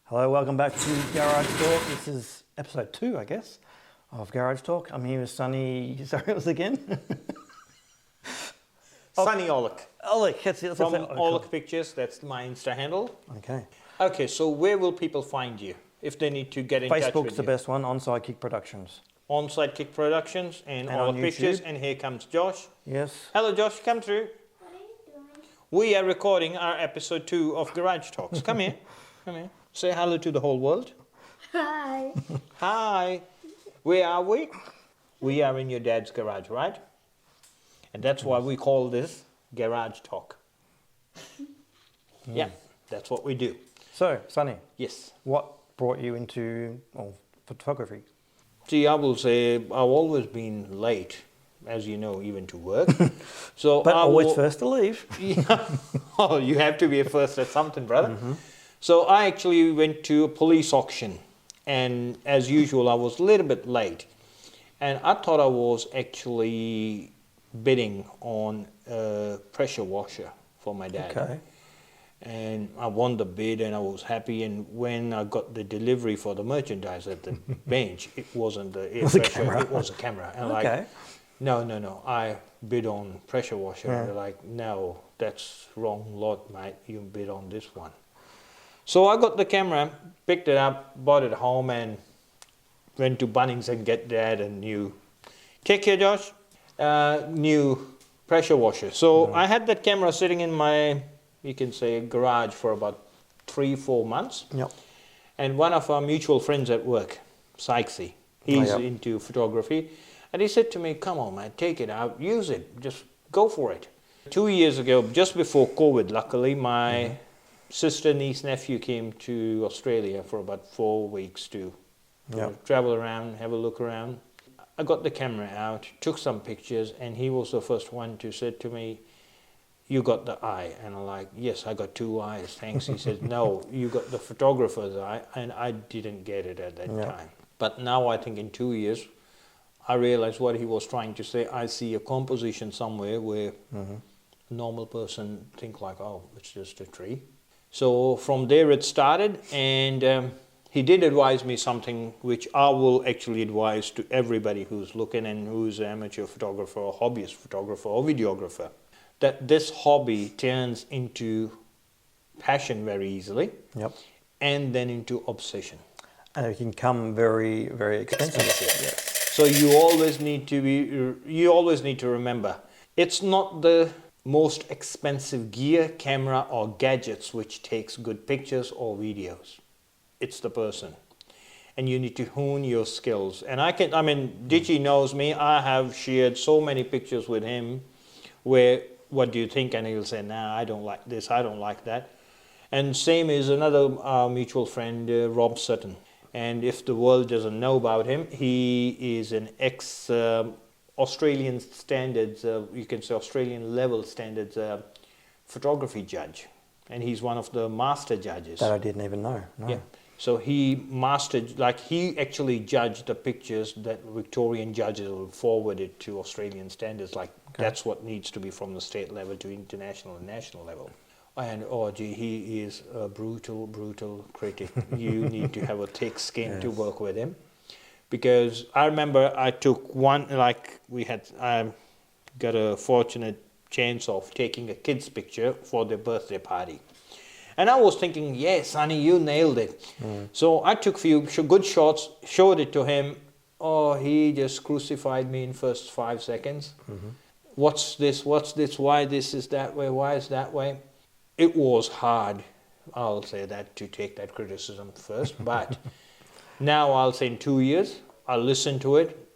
Hello, welcome back to Garage Talk. This is episode 2, I guess, of Garage Talk. I'm here with Sunny. Sorry, it was again. Sunny Oleg. Oleg, that's it. From Oleg Pictures, that's my Insta handle. Okay. Okay, so where will people find you if they need to get in touch with you? Facebook's the best one, Onside Kick Productions. Onside Kick Productions and on Oleg Pictures. YouTube. And here comes Josh. Yes. Hello, Josh. Come through. What are you doing? We are recording our episode 2 of Garage Talks. Come here. Come here. Say hello to the whole world. Hi. Hi. Where are we? We are in your dad's garage, right? And that's why we call this Garage Talk. Yeah, that's what we do. So, Sunny, Yes. what brought you into photography? See, I will say I've always been late, as you know, even to work. So But I always will- first to leave. Yeah. Oh, you have to be a first at something, brother. So I actually went to a police auction, and as usual, I was a little bit late. And I thought I was actually bidding on a pressure washer for my dad. Okay. And I won the bid and I was happy. And when I got the delivery for the merchandise at the bench, it wasn't the air was a pressure, camera. it was a camera. And Okay. like, no, I bid on pressure washer. Yeah. And they're like, no, that's wrong lot, mate. You bid on this one. So I got the camera, picked it up, bought it home, and went to Bunnings and get Dad a new, take care, Josh, new pressure washer. So I had that camera sitting in my, you can say, garage for about 3-4 months. Yep. And one of our mutual friends at work, Sykesy, he's yep. into photography, and he said to me, come on, man, take it out, use it, just go for it. 2 years ago, just before COVID, luckily, my sister, niece, nephew came to Australia for about 4 weeks to Yep. travel around, have a look around. I got the camera out, took some pictures, and he was the first one to say to me, you got the eye. And I'm like, yes, I got 2 eyes, thanks. He said, no, you got the photographer's eye, and I didn't get it at that Yeah. time. But now I think in 2 years, I realized what he was trying to say. I see a composition somewhere where a normal person think like, oh, it's just a tree. So from there it started, and he did advise me something which I will actually advise to everybody who's looking and who's an amateur photographer or hobbyist photographer or videographer, that this hobby turns into passion very easily Yep. and then into obsession. And it can come very, very expensive. So you always need to remember, it's not the most expensive gear, camera or gadgets which takes good pictures or videos. It's the person. And you need to hone your skills. And Ditchy knows me. I have shared so many pictures with him where, what do you think? And he'll say, nah, I don't like this, I don't like that. And same is another mutual friend, Rob Sutton. And if the world doesn't know about him, he is an Australian standards, you can say Australian level standards photography judge. And he's one of the master judges. That I didn't even know. No. Yeah. So he mastered, like he actually judged the pictures that Victorian judges will forward it to Australian standards. Like that's what needs to be from the state level to international and national level. And oh gee, he is a brutal critic. You need to have a thick skin to work with him. Because I remember I took one, like I got a fortunate chance of taking a kid's picture for their birthday party. And I was thinking, yeah, Sunny, you nailed it. So I took a few good shots, showed it to him. Oh, he just crucified me in first 5 seconds. What's this, why this is that way, why is that way? It was hard, I'll say that, to take that criticism first. But now I'll say in 2 years, I listened to it.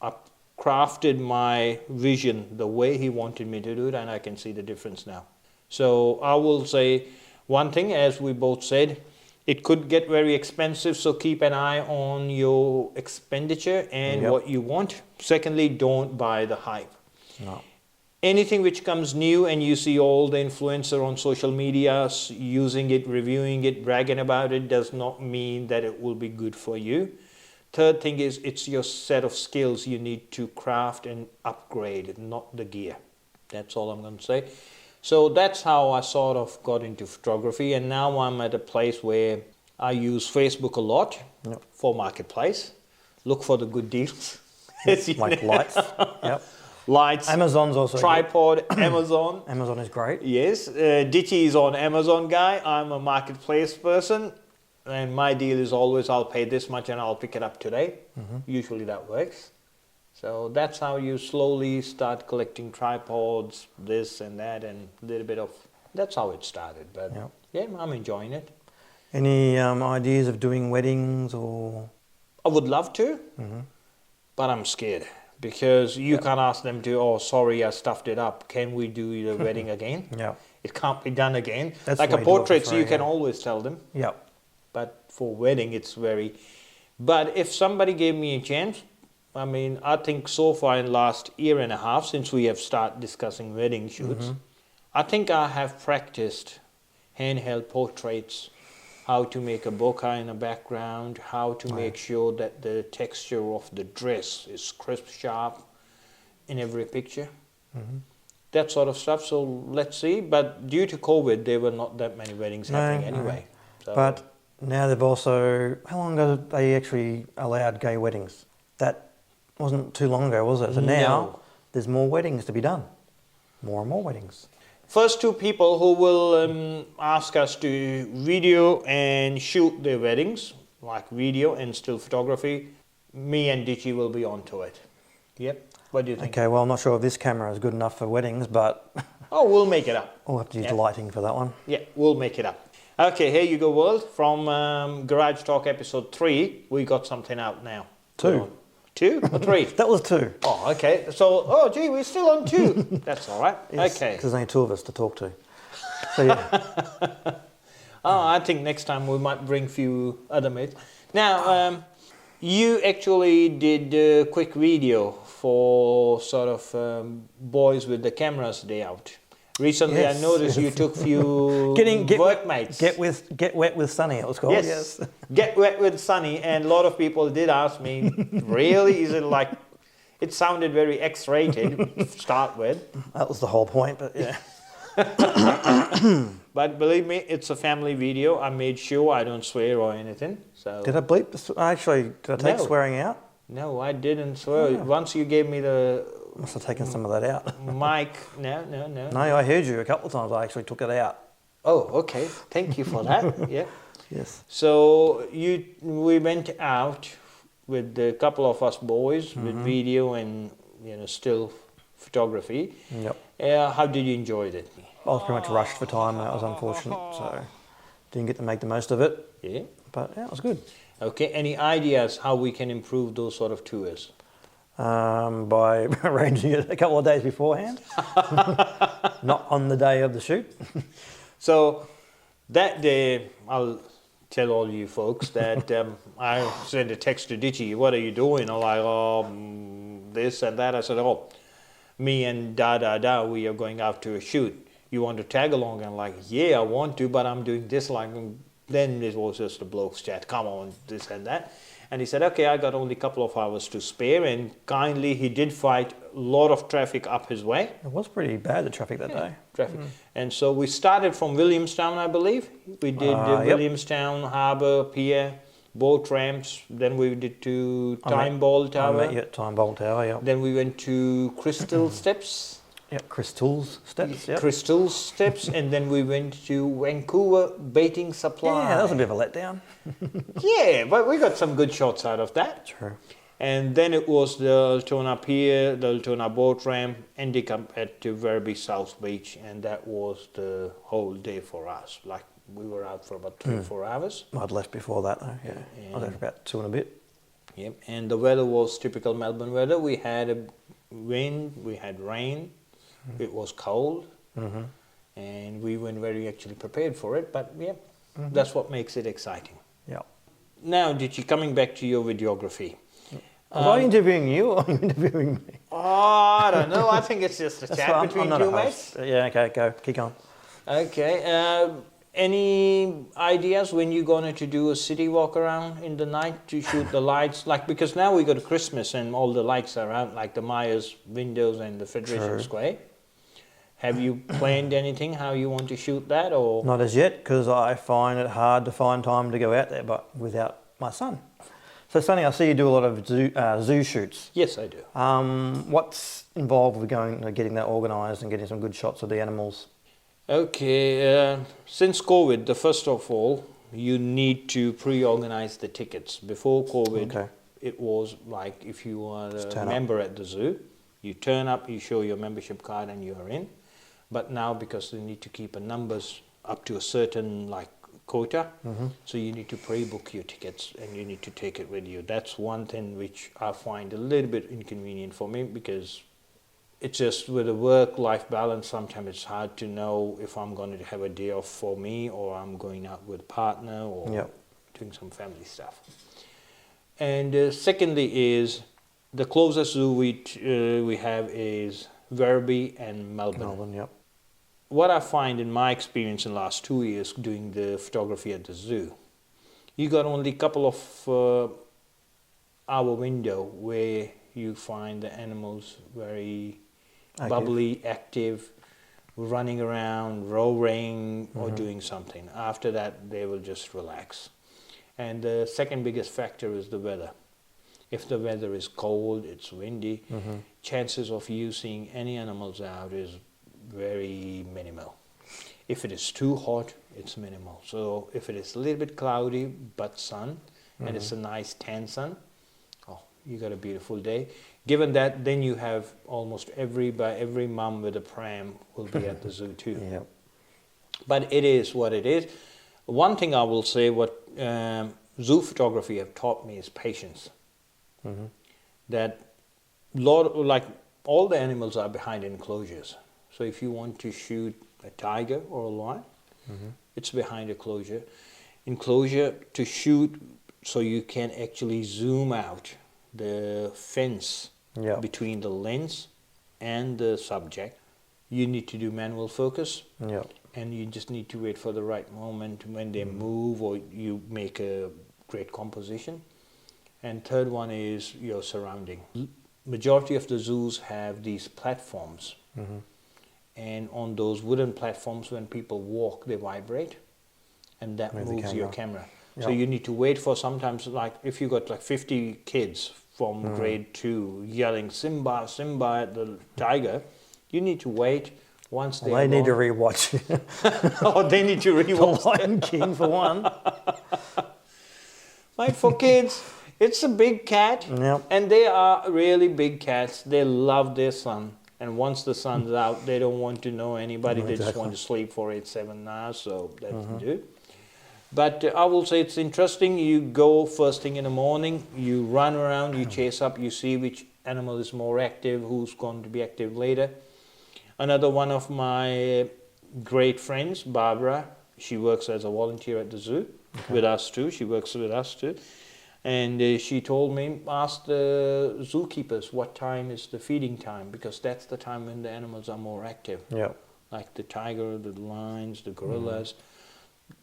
I crafted my vision the way he wanted me to do it, and I can see the difference now. So I will say one thing, as we both said, it could get very expensive, so keep an eye on your expenditure and what you want. Secondly, don't buy the hype. No. Anything which comes new and you see all the influencer on social media using it, reviewing it, bragging about it, does not mean that it will be good for you. Third thing is, it's your set of skills you need to craft and upgrade, not the gear. That's all I'm going to say. So that's how I sort of got into photography, and now I'm at a place where I use Facebook a lot Yep. for marketplace. Look for the good deals. As you Like know. lights. Yep. Lights, Amazon's also good. tripod, Amazon. Amazon is great. Yes, Ditchy is on Amazon guy. I'm a marketplace person, and my deal is always I'll pay this much and I'll pick it up today. Usually that works. So that's how you slowly start collecting tripods, this and that, and a little bit of. That's how it started. But Yep. yeah, I'm enjoying it. Any ideas of doing weddings or? I would love to, but I'm scared because you can't ask them to. Oh, sorry, I stuffed it up. Can we do the wedding again? Yeah. It can't be done again. That's like the a way to do it for portrait, free, you can yeah. always tell them. Yep. But for wedding, it's very. But if somebody gave me a chance, I mean, I think so far in the last year and a half since we have started discussing wedding shoots, I think I have practiced handheld portraits, how to make a bokeh in the background, how to make sure that the texture of the dress is crisp, sharp in every picture. That sort of stuff. So let's see. But due to COVID, there were not that many weddings happening anyway. So But now they've also, how long ago did they actually allowed gay weddings? That wasn't too long ago, was it? So now No. there's more weddings to be done. More and more weddings. first two people who will ask us to video and shoot their weddings, like video and still photography, me and Ditchy will be onto it. Yep. What do you think? Okay, well, I'm not sure if this camera is good enough for weddings, but Oh, we'll make it up. we'll have to use Yeah. lighting for that one. Yeah, we'll make it up. Okay, here you go, world. From Garage Talk episode 3, we got something out now. 2. 2 or 3? That was 2. Oh, okay. So, oh, gee, we're still on 2. That's all right. Yes, Okay. 'cause there's only 2 of us to talk to. So yeah, Oh, I think next time we might bring few other mates. Now, you actually did a quick video for sort of boys with the cameras day out. Recently, Yes, I noticed you took few workmates. Get wet with Sunny. It was called. Yes. Yes. Get wet with Sunny, and a lot of people did ask me, really? Is it like, it sounded very X-rated to start with. That was the whole point. But yeah. But believe me, it's a family video. I made sure I don't swear or anything. So Did I bleep? Actually, did I take No. swearing out? no, I didn't swear. Yeah. Once you gave me the Must have taken some of that out. mic, no. No, I heard you a couple of times. I actually took it out. Oh, okay. Thank you for that. Yeah. Yes. So we went out with a couple of us boys with video and still photography. Yep. How did you enjoy it? I was pretty much rushed for time. That was unfortunate. So didn't get to make the most of it. Yeah. But yeah, it was good. Okay. Any ideas how we can improve those sort of tours? By arranging it a couple of days beforehand, not on the day of the shoot. So that day, I'll tell all you folks that I sent a text to Ditchy, what are you doing? I'm like, this and that. I said, me and we are going out to a shoot. You want to tag along? And I'm like, yeah, I want to, but I'm doing this. Like, then it was just a bloke's chat. Come on, this and that. And he said, okay, I got only a couple of hours to spare. And kindly, he did fight a lot of traffic up his way. It was pretty bad, the traffic that day. Traffic. And so we started from Williamstown, I believe. We did Yep. Williamstown Harbour Pier, boat ramps. Then we did to Time Ball I Tower. met you at Time Bolt Tower, yep. Then we went to Crystal Steps. Yep, Crystal's Steps, yep. Crystal Steps. And then we went to Vancouver Baiting Supply. Yeah, that was a bit of a letdown. Yeah, but we got some good shots out of that. True. And then it was the Altona Pier, the Altona boat ramp, ending up at the Werribee South Beach, and that was the whole day for us. Like, we were out for about 3-4 hours. I'd left before that though, yeah. I was there for about 2 and a bit. Yep. And the weather was typical Melbourne weather. We had a wind, we had rain, it was cold, and we weren't very actually prepared for it, but yeah, that's what makes it exciting. Yeah. Now, Ditchy, coming back to your videography. Was I interviewing you or are you interviewing me? Oh, I don't know. I think it's just a That's chat fine, between I'm not two a mates. host. Yeah, okay, go, keep going. Okay. Any ideas when you're going to do a city walk around in the night to shoot the lights? Like, because now we got Christmas and all the lights are out, like the Myers windows and the Federation True. Square. Have you planned anything, how you want to shoot that, or? Not as yet, because I find it hard to find time to go out there, but without my son. So, Sunny, I see you do a lot of zoo shoots. Yes, I do. What's involved with getting that organised and getting some good shots of the animals? Okay, since COVID, the first of all, you need to pre-organize the tickets. Before COVID, Okay. it was like if you are Just a turn member at the zoo, you turn up, you show your membership card and you are in. But now, because they need to keep a numbers up to a certain like quota, so you need to pre-book your tickets and you need to take it with you. That's one thing which I find a little bit inconvenient for me, because it's just with a work-life balance, sometimes it's hard to know if I'm going to have a day off for me or I'm going out with a partner or Yep. doing some family stuff. And secondly is the closest zoo we have is Werribee and Melbourne. Melbourne, yep. What I find in my experience in the last 2 years doing the photography at the zoo, you got only a couple of hour window where you find the animals very Active. bubbly, active, running around, roaring or doing something. After that, they will just relax. And the second biggest factor is the weather. If the weather is cold, it's windy, chances of you seeing any animals out is very minimal. If it is too hot, it's minimal. So if it is a little bit cloudy but sun, and it's a nice tan sun, oh, you got a beautiful day. Given that, then you have almost every mum with a pram will be at the zoo too. Yep. But it is what it is. One thing I will say, what zoo photography have taught me is patience. That like all the animals are behind enclosures. So if you want to shoot a tiger or a lion, it's behind a enclosure to shoot, so you can actually zoom out the fence Yep. between the lens and the subject. You need to do manual focus, Yep. and you just need to wait for the right moment when they move or you make a great composition. And third one is your surrounding. Majority of the zoos have these platforms, and on those wooden platforms, when people walk, they vibrate, and that Move the moves your camera. camera. So Yep. you need to wait for sometimes, like if you got like 50 kids from grade 2 yelling Simba, Simba at the tiger, you need to wait. Once Well, they need to rewatch oh, they need to The rewatch. Lion King for one. Right, for kids, it's a big cat, Yep. and they are really big cats. They love their son, and once the sun's out, they don't want to know anybody. No, They just exactly. want to sleep for 8-7 hours, so that's do. But I will say it's interesting. You go first thing in the morning, you run around, you chase up, you see which animal is more active, who's going to be active later. Another one of my great friends, Barbara, she works as a volunteer at the zoo with us too. She works with us too. And she told me, ask the zookeepers what time is the feeding time, because that's the time when the animals are more active. Yep. Like the tiger, the lions, the gorillas,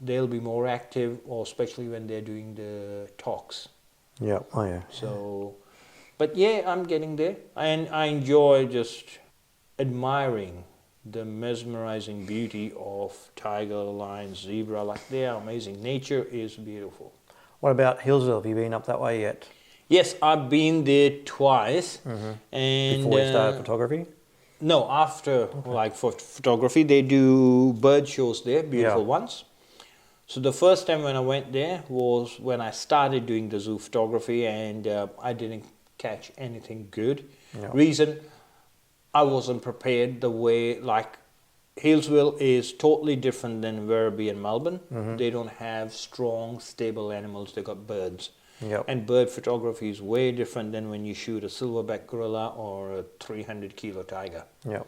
they'll be more active, or especially when they're doing the talks. Yep. Oh yeah. So, but yeah, I'm getting there, and I enjoy just admiring the mesmerizing beauty of tiger, lion, zebra. Like, they are amazing. Nature is beautiful. What about Hillsville? Have you been up that way yet? Yes, I've been there twice, and Before you started photography? no, after, like for photography, they do bird shows there, beautiful Yeah. ones. So the first time when I went there was when I started doing the zoo photography, and I didn't catch anything good. Yeah. Reason, I wasn't prepared the way, like, Hillsville is totally different than Werribee and Melbourne. They don't have strong, stable animals, they got birds. Yep. And bird photography is way different than when you shoot a silverback gorilla or a 300-kilo tiger. Yep.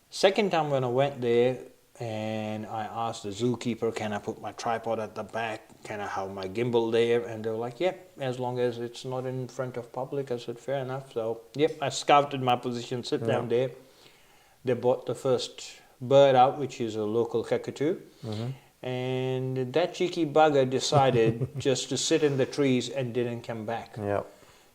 Second time when I went there, and I asked the zookeeper, can I put my tripod at the back? Can I have my gimbal there? And they were like, yep, as long as it's not in front of public. I said, fair enough. So, yep, I scouted my position, sit down there. They bought the first bird out, which is a local cockatoo. And that cheeky bugger decided just to sit in the trees and didn't come back. Yep.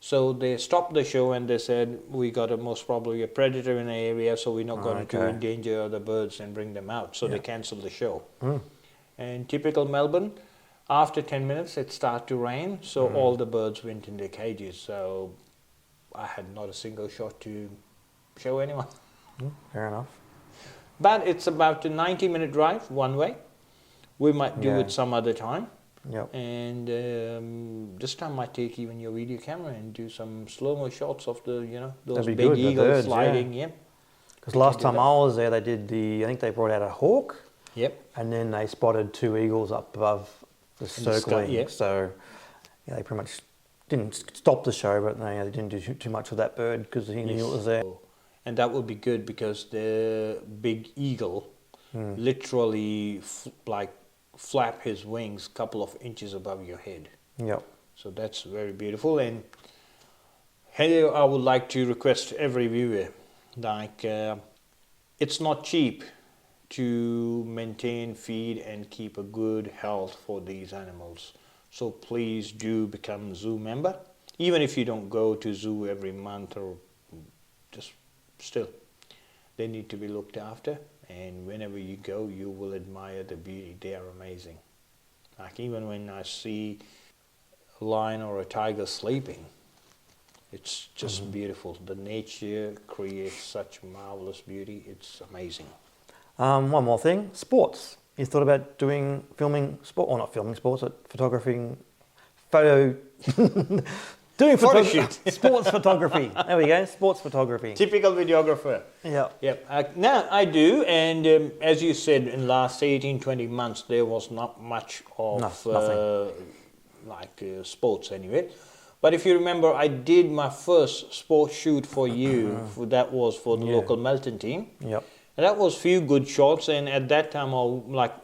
So they stopped the show and they said, we got a most probably a predator in the area, so we're not going to Okay. endanger the birds and bring them out. So they Yeah. cancelled the show. Mm. And typical Melbourne, after 10 minutes it started to rain, so all the birds went in their cages. So I had not a single shot to show anyone. Fair enough. But it's about a 90-minute drive one way. We might do Yeah. it some other time. Yep. And this time might take even your video camera and do some slow-mo shots of the, those That'd be big good, the eagles birds, sliding. Yeah. Because We last can do time that. I was there, they did I think they brought out a hawk, Yep. and then they spotted 2 eagles up above the In the sky, circling. yeah. So yeah, they pretty much didn't stop the show, but they didn't do too much with that bird because he knew it was there. And that would be good because the big eagle literally flap his wings a couple of inches above your head. Yep. So that's very beautiful. And here I would like to request every viewer, it's not cheap to maintain, feed and keep a good health for these animals. So please do become zoo member. Even if you don't go to zoo every month or just still, they need to be looked after. And whenever you go, you will admire the beauty. They are amazing. Like even when I see a lion or a tiger sleeping, it's just beautiful. The nature creates such marvelous beauty. It's amazing. One more thing, sports. You thought about filming sport, or not filming sports, but photographing, doing Photo shoot. sports photography. There we go, sports photography. Typical videographer. Yeah. Yep. Now I do, and as you said, in the last 18-20 months, there was not much of nothing. sports anyway. But if you remember, I did my first sports shoot for you. That was for the local Melton team. Yep. And that was few good shots, and at that time,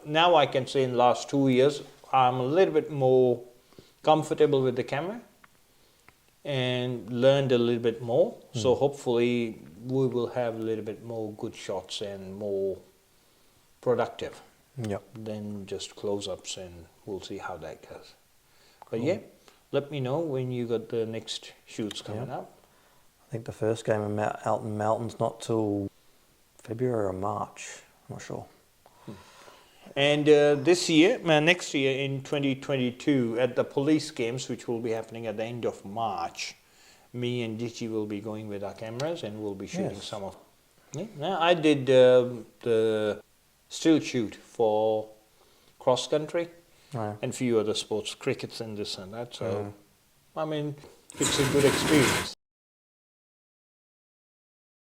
now I can say in the last 2 years, I'm a little bit more comfortable with the camera and learned a little bit more. So hopefully we will have a little bit more good shots and more productive Yep. than just close-ups, and we'll see how that goes. But yeah, let me know when you got the next shoots coming up. I think the first game out in Melton's not till February or March. I'm not sure. And next year in 2022, at the police games, which will be happening at the end of March, me and Ditchy will be going with our cameras and we'll be shooting Yes. some of. Yeah. Now I did the still shoot for cross country Right. and few other sports, crickets and this and that. So I mean, it's a good experience.